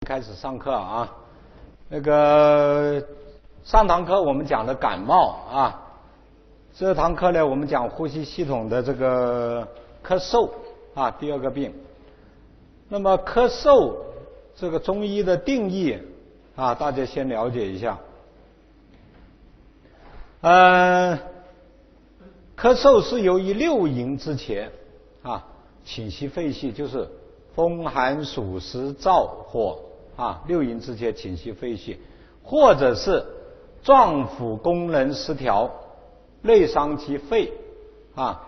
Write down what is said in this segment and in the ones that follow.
开始上课啊。那个上堂课我们讲的感冒啊，这堂课呢我们讲呼吸系统的这个咳嗽啊，第二个病。那么咳嗽这个中医的定义啊，大家先了解一下。咳嗽是由于六淫之邪啊侵袭肺系，就是风寒暑湿燥火啊，六淫之邪侵袭肺系，或者是脏腑功能失调，内伤及肺啊，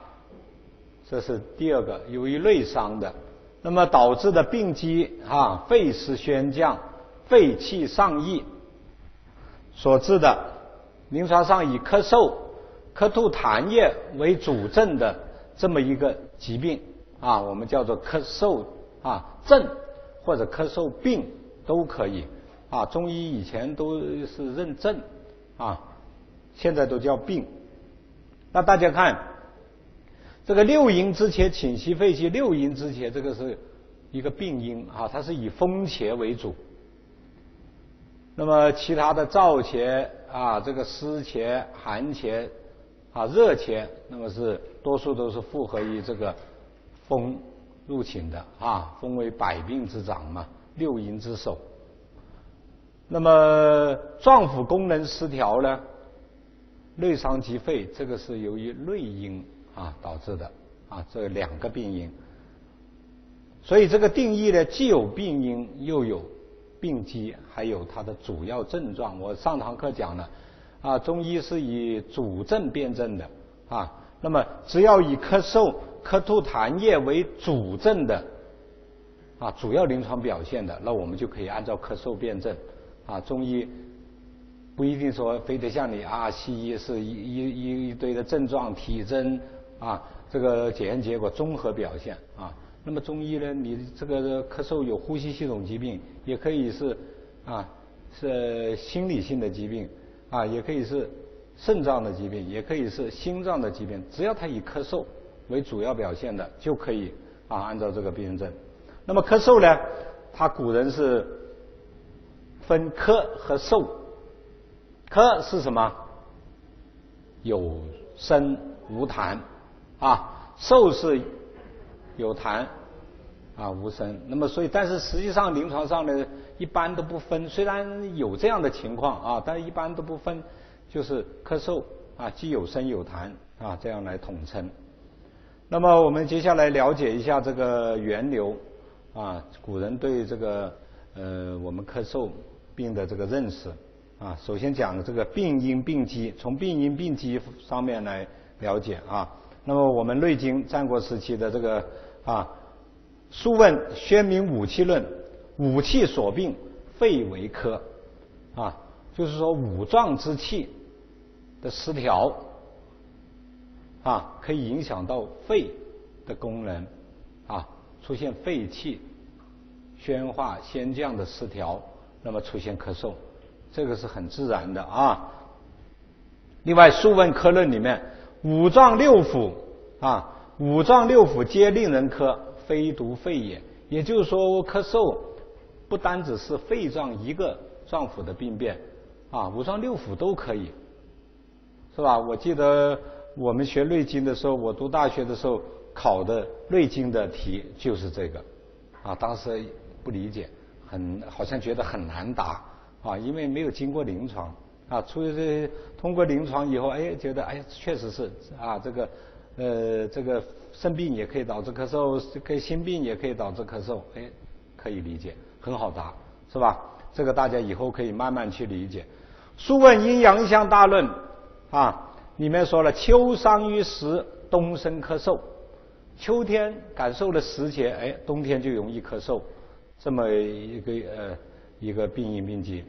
这是第二个，由于内伤的，那么导致的病机啊，肺湿宣降，肺气上溢所致的，临床上以咳嗽、咳吐痰液为主症的这么一个疾病啊，我们叫做咳嗽啊症或者咳嗽病都可以啊。中医以前都是认症啊，现在都叫病。那大家看这个六淫之邪侵袭肺系，六淫之邪这个是一个病因啊，它是以风邪为主。那么其他的燥邪啊，这个湿邪、寒邪啊、热邪，那么是多数都是附合于这个风入侵的啊，风为百病之长嘛，六淫之首。那么脏腑功能失调呢，内伤及肺，这个是由于内因啊导致的啊，这两个病因。所以这个定义呢，既有病因，又有病机，还有它的主要症状。我上堂课讲了啊，中医是以主症辨证的啊。那么只要以咳嗽、咳吐痰液为主症的啊，主要临床表现的，那我们就可以按照咳嗽辨证啊。中医不一定说非得像你啊，西医是一堆的症状、体征啊，这个检验结果综合表现啊。那么中医呢，你这个咳嗽有呼吸系统疾病，也可以是啊是心理性的疾病啊，也可以是肾脏的疾病，也可以是心脏的疾病，只要它以咳嗽为主要表现的，就可以啊按照这个病症。那么咳嗽呢，它古人是分咳和嗽。咳是什么？有声无痰啊，嗽是有痰啊无声。那么所以，但是实际上临床上呢，一般都不分。虽然有这样的情况啊，但是一般都不分，就是咳嗽啊，既有声有痰啊，这样来统称。那么我们接下来了解一下这个源流啊，古人对这个我们咳嗽病的这个认识啊。首先讲这个病因病机，从病因病机上面来了解啊。那么我们《内经》战国时期的这个啊，《素问·宣明五气论》，五气所病，肺为科啊，就是说五脏之气的失调啊，可以影响到肺的功能啊，出现肺气宣化宣降的失调，那么出现咳嗽，这个是很自然的啊。另外，《素问·科论》里面，五脏六腑啊，五脏六腑皆令人咳，非独肺也。也就是说，咳嗽不单只是肺脏一个脏腑的病变啊，五脏六腑都可以，是吧？我记得我们学《内经》的时候，我读大学的时候考的《内经》的题就是这个啊，当时不理解，好像觉得很难答啊，因为没有经过临床啊。通过临床以后，哎，觉得哎，确实是啊，这个肾病也可以导致咳嗽，心病也可以导致咳嗽，哎，可以理解，很好答，是吧？这个大家以后可以慢慢去理解。《素问·阴阳相大论》啊，里面说了，秋伤于时，冬生咳嗽。秋天感受了时节，哎，冬天就容易咳嗽，这么一个病因病机。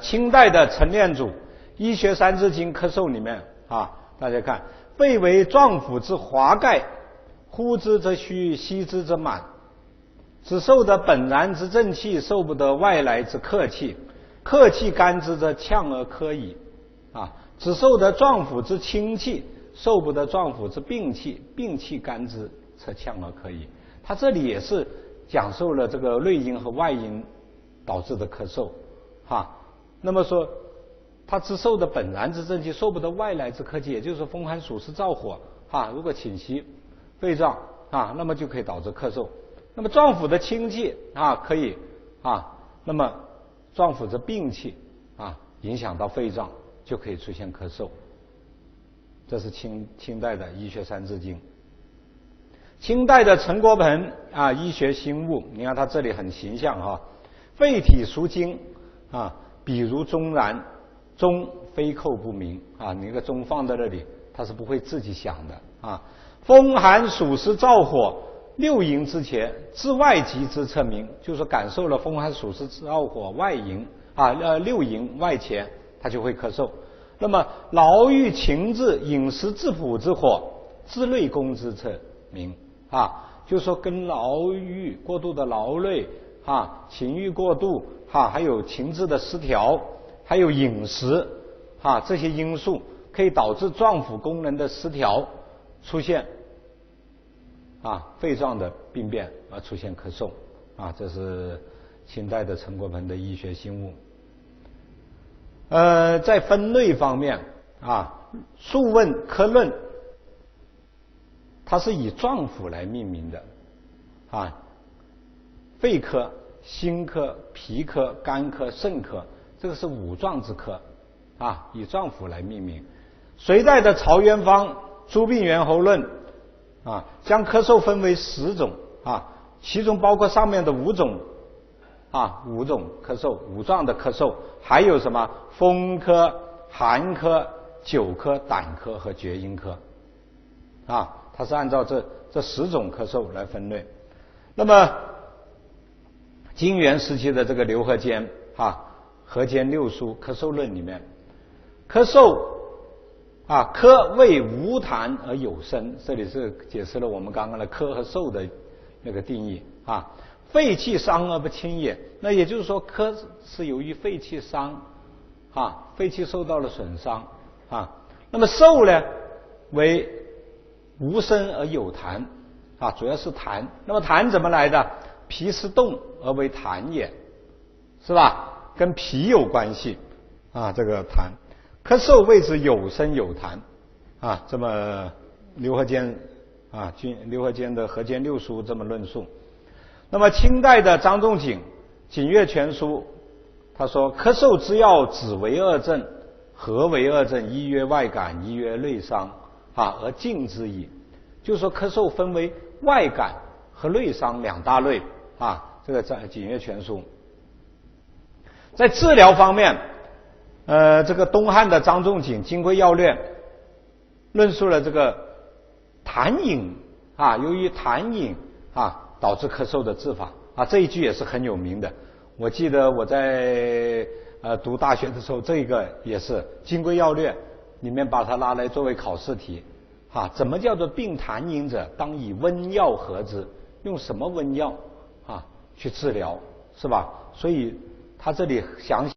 清代的陈炼祖《医学三字经》咳嗽里面啊，大家看，肺为脏腑之华盖，呼之则虚，吸之则满。只受得本然之正气，受不得外来之客气。客气干之则呛而咳矣。啊，只受得脏腑之清气，受不得脏腑之病气，病气干之则呛而咳矣。他这里也是讲授了这个内因和外因导致的咳嗽，哈。那么说，他之受的本然之正气，受不得外来之客气，也就是说风寒暑湿燥火，哈，如果侵袭肺脏啊，那么就可以导致咳嗽。那么脏腑的清气啊，可以啊，那么脏腑的病气啊，影响到肺脏，就可以出现咳嗽。这是清代的医学三字经。清代的陈国鹏啊，医学新物，你看他这里很形象哈，肺体属经啊，比如钟然，钟非扣不明啊，你那个钟放在那里，它是不会自己响的啊。风寒暑湿燥火六淫之前，至外急之侧明，就是说感受了风寒暑湿燥火外淫啊，六淫外前，它就会咳嗽。那么劳郁情志饮食质朴之火，至内功之侧明啊，就是说跟劳郁过度的劳累啊，情欲过度啊，还有情志的失调，还有饮食啊这些因素，可以导致脏腑功能的失调，出现啊肺脏的病变而出现咳嗽啊，这是清代的陈国鹏的医学新物。在分类方面啊，《素问·科论》它是以脏腑来命名的啊，肺科、心科、脾科、肝科、肾科，这个是五脏之科啊，以脏腑来命名。隋代的曹元芳《诸病源候论》啊，将咳嗽分为10种啊，其中包括上面的5种啊，5种咳嗽，五脏的咳嗽，还有什么风科、寒科、久科、胆科和厥阴科啊，它是按照这10种咳嗽来分类。那么金元时期的这个刘和坚啊，《和坚六书咳嗽论》里面，咳嗽啊，咳为无痰而有声，这里是解释了我们刚刚的咳和嗽的那个定义啊。肺气伤而不清也，那也就是说，咳是由于肺气伤啊，肺气受到了损伤啊。那么嗽呢，为无声而有痰啊，主要是痰。那么痰怎么来的？脾湿动而为痰也，是吧？跟脾有关系啊，这个痰。咳嗽谓之有声有痰啊，这么刘和坚的《和坚六书》这么论述。那么清代的张仲景《景岳全书》他说，咳嗽之要只为2症，何为2症？一曰外感，一曰内伤啊，而尽之矣。就是说咳嗽分为外感和内伤2大类啊，这个在《景岳全书》。在治疗方面，这个东汉的张仲景《金匮要略》论述了这个痰饮啊，由于痰饮啊导致咳嗽的治法啊，这一句也是很有名的。我记得我在读大学的时候，这个也是《金匮要略》里面把它拿来作为考试题啊。怎么叫做病痰饮者，当以温药和之？用什么温药啊去治疗，是吧？所以他这里详细